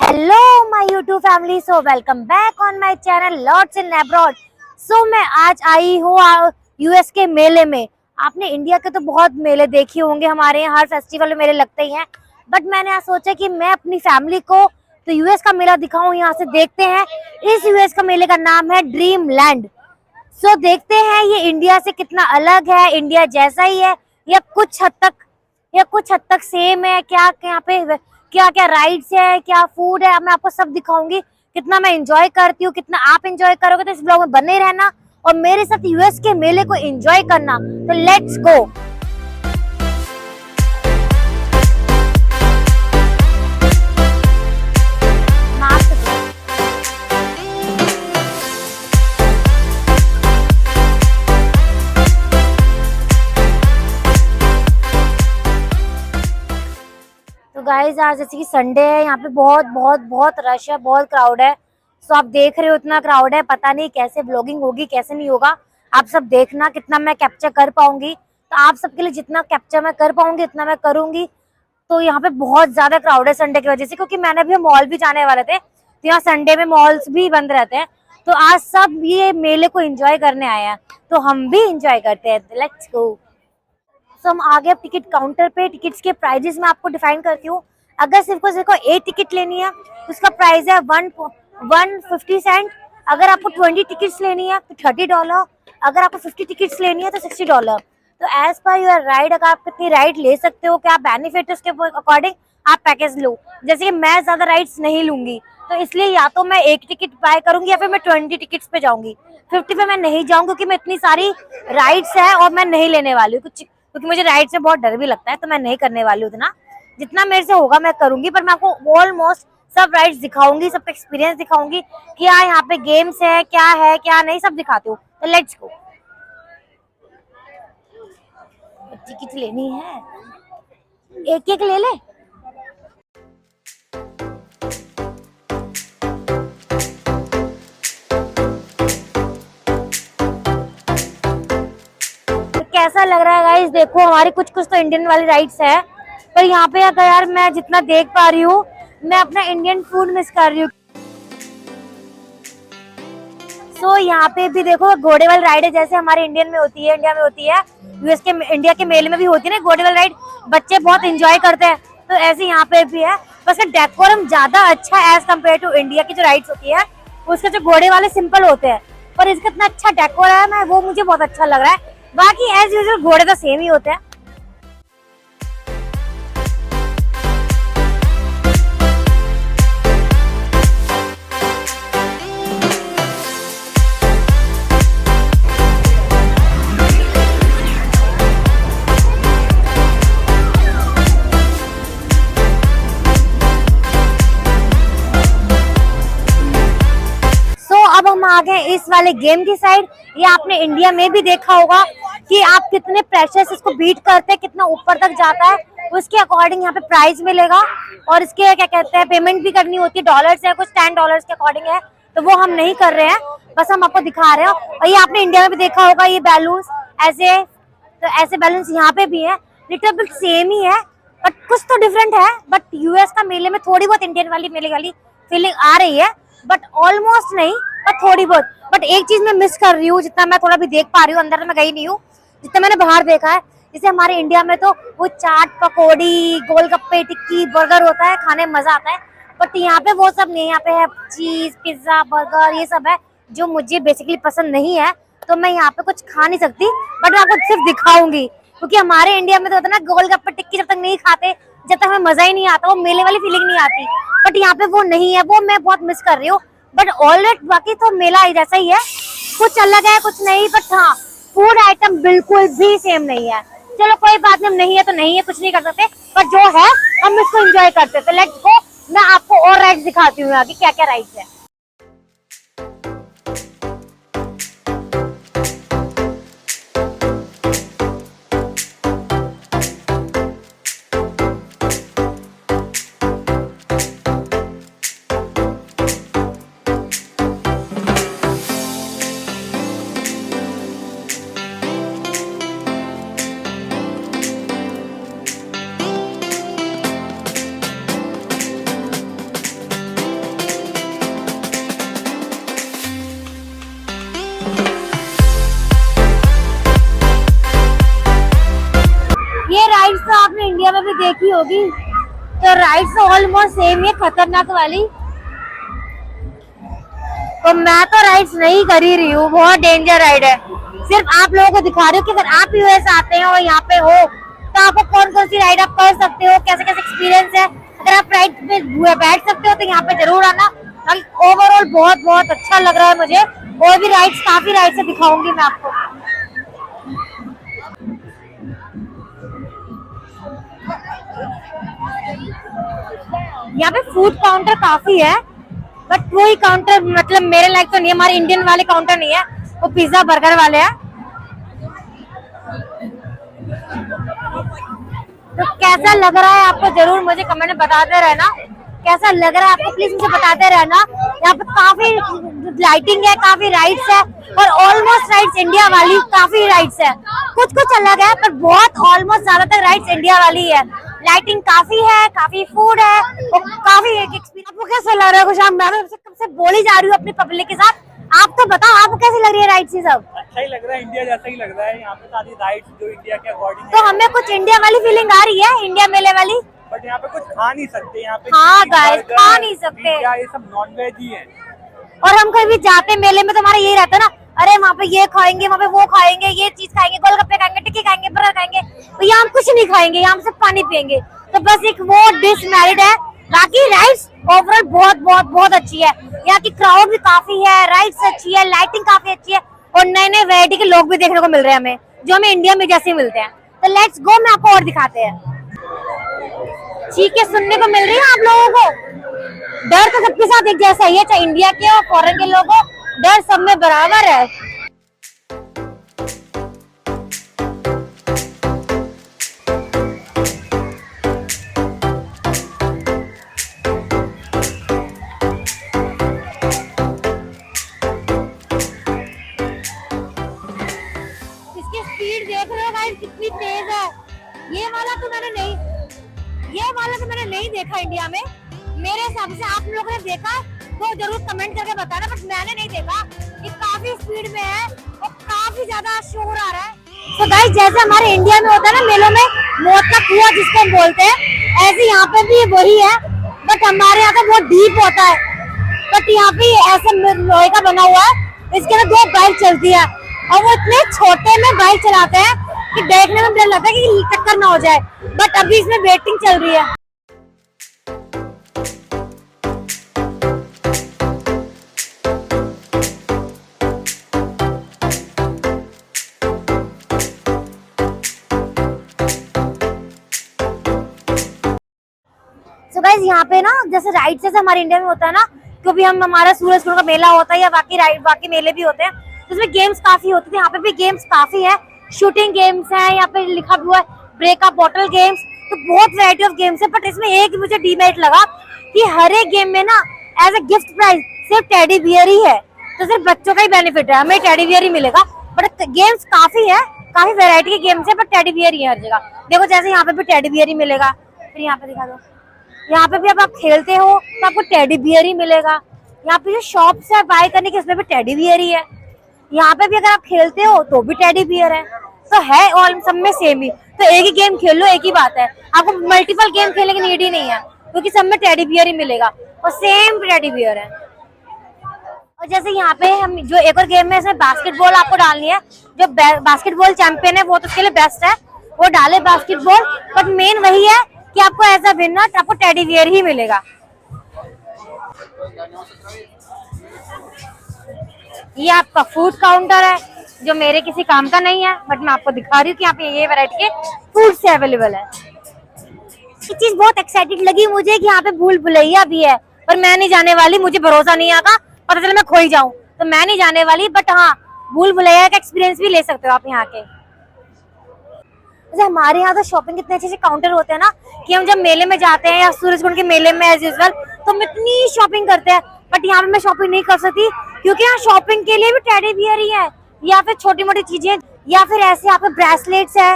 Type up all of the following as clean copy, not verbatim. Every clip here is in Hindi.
Hello my YouTube family, so welcome back on my channel Lords in Abroad. So मैं आज आई हूँ यूएस के मेले में। आपने इंडिया के तो बहुत मेले देखे होंगे, हमारे यहाँ हर फेस्टिवल में मेले लगते ही हैं, बट मैंने आज सोचा कि मैं अपनी फैमिली को तो यूएस का मेला दिखाऊं। यहाँ से देखते हैं, इस यूएस का मेले का नाम है ड्रीम लैंड। सो देखते हैं ये इंडिया से कितना अलग है, इंडिया जैसा ही है या कुछ हद तक सेम है। क्या यहाँ पे क्या क्या राइड्स है, क्या फूड है, मैं आपको सब दिखाऊंगी। कितना मैं एंजॉय करती हूँ, कितना आप एंजॉय करोगे, तो इस ब्लॉग में बने रहना और मेरे साथ यूएस के मेले को एंजॉय करना। तो लेट्स गो। तो गाइज आज जैसे कि संडे है, यहाँ पे बहुत बहुत बहुत रश है, बहुत क्राउड है। सो आप देख रहे हो इतना क्राउड है, पता नहीं कैसे व्लॉगिंग होगी कैसे नहीं होगा। आप सब देखना कितना मैं कैप्चर कर पाऊंगी। तो आप सबके लिए जितना कैप्चर मैं कर पाऊंगी इतना मैं करूंगी। तो यहाँ पे बहुत ज्यादा क्राउड है संडे की वजह से, क्योंकि मैंने अभी मॉल भी जाने वाले थे, तो यहाँ संडे में मॉल्स भी बंद रहते हैं। तो आज सब ये मेले को एंजॉय करने आए हैं, तो हम भी एंजॉय करते हैं। Let's go. तो हम आ गए टिकट काउंटर पे। टिकट्स के प्राइजेस मैं आपको डिफाइन करती हूँ। अगर सिर्फ को एक टिकट लेनी है तो उसका प्राइस है 150 सेंट। अगर आपको 20 टिकट्स लेनी है तो $30। अगर आपको 50 टिकट्स लेनी है तो $60। तो एज पर योर राइड, अगर आप कितनी राइड ले सकते हो, क्या बेनिफिट है, उसके अकॉर्डिंग आप पैकेज लो। जैसे कि मैं ज्यादा राइड्स नहीं लूंगी, तो इसलिए या तो मैं एक टिकट बाय करूंगी या फिर मैं 20 टिकट्स पे जाऊंगी। 50 पे मैं नहीं जाऊंगी, क्योंकि मैं इतनी सारी राइड्स है और मैं नहीं लेने वाली हूँ कुछ, क्योंकि मुझे राइड्स में बहुत डर भी लगता है। तो मैं नहीं करने वाली हूँ उतना। जितना मेरे से होगा मैं करूंगी, पर मैं आपको ऑलमोस्ट सब राइड्स दिखाऊंगी, सब एक्सपीरियंस दिखाऊंगी, क्या यहाँ पे गेम्स है क्या नहीं, सब दिखाती हूँ। तो लेट्स गो। टिकट लेनी है, एक एक ले ले। कैसा लग रहा है गाइस? देखो हमारी कुछ कुछ तो इंडियन वाली राइड्स है, पर यहाँ पे अगर यार मैं जितना देख पा रही हूँ, मैं अपना इंडियन फूड मिस कर रही हूँ। सो यहाँ पे भी देखो घोड़े वाली राइड है, जैसे हमारे इंडिया में होती है, यूएस के इंडिया के मेले में भी होती है ना घोड़े वाली राइड। बच्चे बहुत एंजॉय करते हैं, तो ऐसे यहाँ पे भी है। बस डेकोरम ज्यादा अच्छा है एज कम्पेयर टू इंडिया की जो राइड्स होती है। उसके जो घोड़े वाले सिंपल होते हैं, पर इसका इतना अच्छा डेकोर है, मैं वो मुझे बहुत अच्छा लग रहा है। बाकी एज यूजुअल घोड़े तो सेम ही होते हैं। अब हम आ गए इस वाले गेम की साइड। ये आपने इंडिया में भी देखा होगा कि आप कितने प्रेशर से इसको बीट करते हैं, कितना ऊपर तक जाता है, उसके अकॉर्डिंग यहाँ पे प्राइज मिलेगा। और इसके क्या कहते हैं, पेमेंट भी करनी होती है, डॉलर्स है, कुछ $10 के अकॉर्डिंग है। तो वो हम नहीं कर रहे हैं, बस हम आपको दिखा रहे हैं। और ये आपने इंडिया में भी देखा होगा, ये बैलून्स ऐसे, तो ऐसे बैलून्स यहाँ पे भी है। लिटिल बिट सेम ही है, बट कुछ तो डिफरेंट है। बट यूएस का मेले में थोड़ी बहुत इंडियन वाली मेले वाली फीलिंग आ रही है, बट ऑलमोस्ट नहीं, पर थोड़ी बहुत। बट एक चीज मैं मिस कर रही हूँ, जितना मैं थोड़ा भी देख पा रही हूँ, अंदर मैं गई नहीं हूँ, जितना मैंने बाहर देखा है। जैसे हमारे इंडिया में तो वो चाट पकौड़ी, गोलगप्पे, टिक्की, बर्गर होता है, खाने में मजा आता है। बट यहाँ पे वो सब नहीं, यहाँ पे है चीज, पिज्जा, बर्गर, ये सब है जो मुझे बेसिकली पसंद नहीं है। तो मैं यहाँ पे कुछ खा नहीं सकती, बट मैं आपको सिर्फ दिखाऊंगी, क्योंकि हमारे इंडिया में तो होता है ना, गोलगप्पे टिक्की जब तक नहीं खाते, जब तक हमें मजा ही नहीं आता, वो मेले वाली फीलिंग नहीं आती। बट यहाँ पे वो नहीं है, वो मैं बहुत मिस कर रही हूँ। बट ऑलरेडी बाकी तो मेला जैसा ही है, कुछ अलग है कुछ नहीं। बट हाँ, फूड आइटम बिल्कुल भी सेम नहीं है। चलो कोई बात नहीं, नहीं है तो नहीं है, कुछ नहीं कर सकते, पर जो है हम इसको एंजॉय करते हैं। तो लेट्स गो, मैं आपको और राइड्स दिखाती हूँ आगे क्या क्या राइड्स है। देखी होगी, तो राइड्स तो ऑलमोस्ट सेम ही है, खतरनाक वाली। तो मैं तो राइड्स नहीं कर ही रही हूँ, बहुत डेंजर राइड है। सिर्फ आप लोगों को दिखा रही हूँ कि अगर आप यूएस आते हैं और यहाँ पे हो तो आपको कौन कौन सी राइड आप कर सकते हो, कैसे कैसे एक्सपीरियंस है। अगर आप राइड पे बैठ सकते हो तो यहाँ पे जरूर आना। ओवरऑल बहुत बहुत अच्छा लग रहा है मुझे। और भी राइड्स, काफी राइड्स से दिखाऊंगी मैं आपको। यहाँ पे फूड काउंटर काफी है, बट कोई काउंटर मतलब मेरे लायक तो नहीं है। हमारे इंडियन वाले काउंटर नहीं है, वो पिज्जा बर्गर वाले हैं। तो कैसा लग रहा है आपको जरूर मुझे कमेंट में बताते रहना। कैसा लग रहा है आपको प्लीज मुझे बताते रहना। यहाँ पे काफी लाइटिंग है, काफी राइड्स है, और ऑलमोस्ट राइड्स इंडिया वाली काफी राइड्स है। कुछ कुछ अलग है पर बहुत ऑलमोस्ट ज्यादातर राइड्स इंडिया वाली है। लाइटिंग काफी है, काफी फूड है, और काफी एक एक्सपीरियंस। आपको कैसा लग रहा है खुशाम? मैं कब से बोली जा रही हूँ अपनी पब्लिक के साथ। आप तो बताओ आपको कैसी लग रही है राइड्स? ये सब अच्छा ही लग रहा है, इंडिया जैसा ही लग रहा है। यहाँ पे सारी राइड्स जो इंडिया के अकॉर्डिंग तो हमें कुछ इंडिया वाली फीलिंग आ रही है, इंडिया मेले वाली। बट यहाँ पे कुछ खा नहीं सकते। यहाँ पे हाँ गाइस, खा नहीं सकते, ये सब नॉन वेज ही है। और हम कहीं भी जाते मेले में तो हमारा यही रहता है ना, अरे वहाँ पे ये खाएंगे, वहाँ पे वो खाएंगे, ये चीज खाएंगे, गोलगप्पे खाएंगे, टिक्की खाएंगे, बर्गर खाएंगे। तो यहाँ हम कुछ नहीं खाएंगे, यहाँ हम सिर्फ पानी पियेंगे। तो बस एक वो डिश मैरिड है। बाकी राइड्स ओवरऑल बहुत बहुत बहुत अच्छी है। यहाँ की क्राउड भी काफी है, राइड्स अच्छी है, लाइटिंग काफी अच्छी है, और नए नए वैरायटी के लोग भी देखने को मिल रहे हैं हमें, जो हमें इंडिया में जैसे मिलते हैं। तो लेट्स गो, मैं आपको और दिखाते हैं। चीखें सुनने को मिल रही है आप लोगों को। डर तो सबके साथ एक जैसा ही है, चाहे इंडिया के हो फॉरेन के लोग हो, डर सब में बराबर है। इसकी स्पीड देख रहे हो गाइस कितनी तेज है। ये वाला तो मैंने नहीं देखा इंडिया में। मेरे हिसाब से आप लोगों ने देखा तो जरूर कमेंट करके बताना, बट मैंने नहीं देखा। ये काफी स्पीड में है और काफी ज्यादा शोर आ रहा है। तो गाइस जैसे हमारे इंडिया में होता है ना मेलों में मौत का कुआं जिसको हम बोलते हैं, ऐसे यहाँ पे भी वही है, बट हमारे यहाँ का बहुत डीप होता है। बट यहाँ पे ऐसे लोहे का बना हुआ है, इसके अंदर 2 बाइक चलती है, और वो इतने छोटे में बाइक चलाते हैं कि देखने में डर लगता है कि टक्कर ना हो जाए। बट अभी इसमें वेटिंग चल रही है। गाइस यहाँ पे ना जैसे राइड से हमारे इंडिया में होता है ना, क्योंकि हम हमारा सूरज कुंड का मेला होता है या बाकी मेले भी होते हैं, तो इसमें गेम्स काफी होते थे। यहाँ पे भी गेम्स काफी है, शूटिंग गेम्स है, यहाँ पे लिखा हुआ है ब्रेकअप बॉटल गेम्स, तो बहुत वैरायटी ऑफ गेम्स है। बट इसमें एक मुझे डीमेरिट लगा कि हर एक गेम में ना एज ए गिफ्ट प्राइज सिर्फ टेडी बियर ही है, तो सिर्फ बच्चों का ही बेनिफिट है, हमें टेडी बियर ही मिलेगा। बट गेम्स काफी है, काफी वेरायटी के गेम्स है, बट टेडी बियर ही है हर जगह। देखो जैसे यहाँ पे भी टेडी बियर ही मिलेगा। फिर यहाँ पे दिखा दो, यहाँ पे भी अब आप खेलते हो तो आपको टेडी बियर ही मिलेगा। यहाँ पे जो शॉप्स है बाय करने की, उसमें भी टेडी बियर ही है। यहाँ पे भी अगर आप खेलते हो तो भी टेडी बियर है, तो है और सब में सेम ही। तो एक ही गेम खेल लो, एक ही बात है, आपको मल्टीपल गेम खेलने की नीड ही नहीं है, क्योंकि सब में टेडी बियर ही मिलेगा और सेम टेडी बियर है। और जैसे यहाँ पे हम जो एक और गेम है, इसमें बास्केटबॉल आपको डालनी है। जो बास्केटबॉल चैंपियन है वो तो उसके लिए बेस्ट है, वो डाले बास्केटबॉल। बट मेन वही है कि आपको एज अ विनर आपको टेडी बियर ही मिलेगा। ये आपका फूड काउंटर है, जो मेरे किसी काम का नहीं है, बट मैं आपको दिखा रही हूँ कि यहाँ पे ये वैरायटी के फूड से अवेलेबल है। ये चीज बहुत एक्साइटेड लगी मुझे कि यहाँ पे भूल भुलैया भी है, पर मैं नहीं जाने वाली। मुझे भरोसा नहीं आता, पता चले मैं खो ही जाऊं, तो मैं नहीं जाने वाली। बट हाँ, भूल भुलैया का एक्सपीरियंस भी ले सकते हो आप यहाँ के। जैसे हमारे यहाँ तो शॉपिंग कितने अच्छे काउंटर होते हैं ना, कि हम जब मेले में जाते हैं या सूरजकुंड के मेले में एज यूजुअल, तो हम इतनी शॉपिंग करते हैं। बट यहाँ पे मैं शॉपिंग नहीं कर सकती, क्योंकि यहाँ शॉपिंग के लिए भी टेडी बियर ही है, या फिर छोटी मोटी चीजें, या फिर ऐसे यहाँ पे ब्रेसलेट्स है,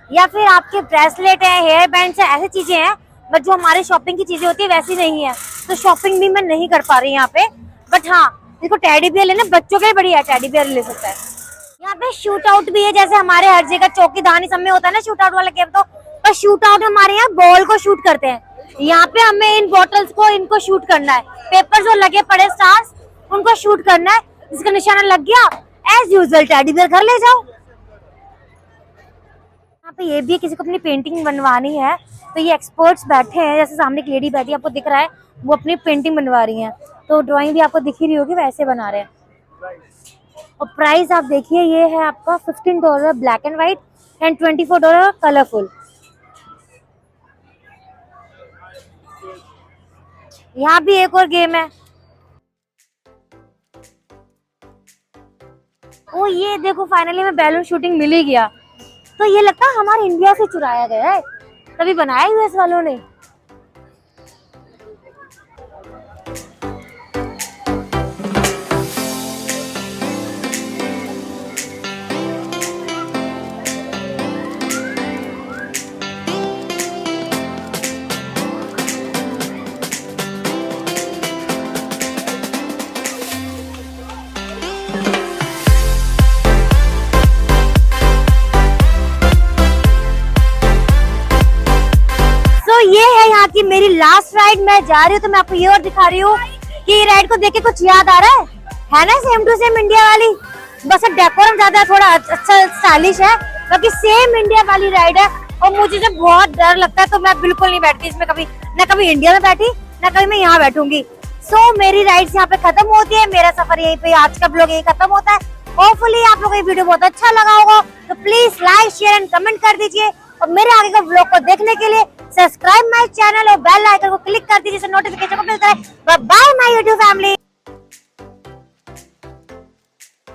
या फिर आपके ब्रेसलेट है, हेयर बैंड्स है, ऐसी चीजें हैं। बट जो हमारे शॉपिंग की चीजें होती है वैसी नहीं है, तो शॉपिंग भी मैं नहीं कर पा रही यहाँ पे। बट हाँ, इसको टेडी बियर लेना बच्चों के लिए बढ़िया है, टेडी बियर ले सकता है। यहाँ पे शूट आउट भी है, जैसे हमारे हर जगह चौकीदानी सब में होता है ना शूट आउट वाला गेम, तो पर शूट आउट हमारे यहाँ बॉल को शूट करते हैं। यहाँ पे हमें इन बॉटल्स को इनको शूट करना है, पेपर जो लगे पड़े स्टार्स उनको शूट करना है, जिसका निशाना लग गया एज यूजुअल टेडी बियर घर ले जाओ। यहाँ पे ये भी किसी को अपनी पेंटिंग बनवानी है तो ये एक्सपर्ट्स बैठे हैं, जैसे सामने एक लेडी बैठी है आपको दिख रहा है, वो अपनी पेंटिंग बनवा रही हैं, तो ड्राइंग भी आपको दिख ही रही होगी, वैसे बना रहे हैं। और प्राइस आप देखिए, ये है आपका $15 black and white and $24 colourful. यहाँ भी एक और गेम है, ओ ये देखो फाइनली में बैलून शूटिंग मिल ही गया। तो ये लगता है हमारे इंडिया से चुराया गया है, तभी बनाया यूएस वालों ने। ये है यहाँ की मेरी लास्ट राइड, मैं जा रही हूँ तो मैं आपको ये और दिखा रही हूँ कि ये राइड को देख के कुछ याद आ रहा है ना, सेम टू सेम इंडिया वाली, बस डेकोरम ज्यादा थोड़ा अच्छा स्टाइलिश है, बाकी सेम इंडिया वाली राइड है। और मुझे जब बहुत डर लगता है तो मैं बिल्कुल नहीं बैठती इसमें, कभी ना कभी इंडिया में बैठी ना कभी मैं यहाँ बैठूंगी। सो मेरी राइड्स यहाँ पे खत्म होती है, मेरा सफर यहीं पे, आज का ब्लॉग यहीं खत्म होता है। होपफुली आप लोगों को ये वीडियो बहुत अच्छा लगा होगा, तो please like share and comment कर दीजिए, और मेरे आगे का व्लॉग को देखने के लिए सब्सक्राइब माय चैनल और बेल आइकन को क्लिक कर दीजिए, जिससे नोटिफिकेशन को मिलता है। Bye bye my YouTube family.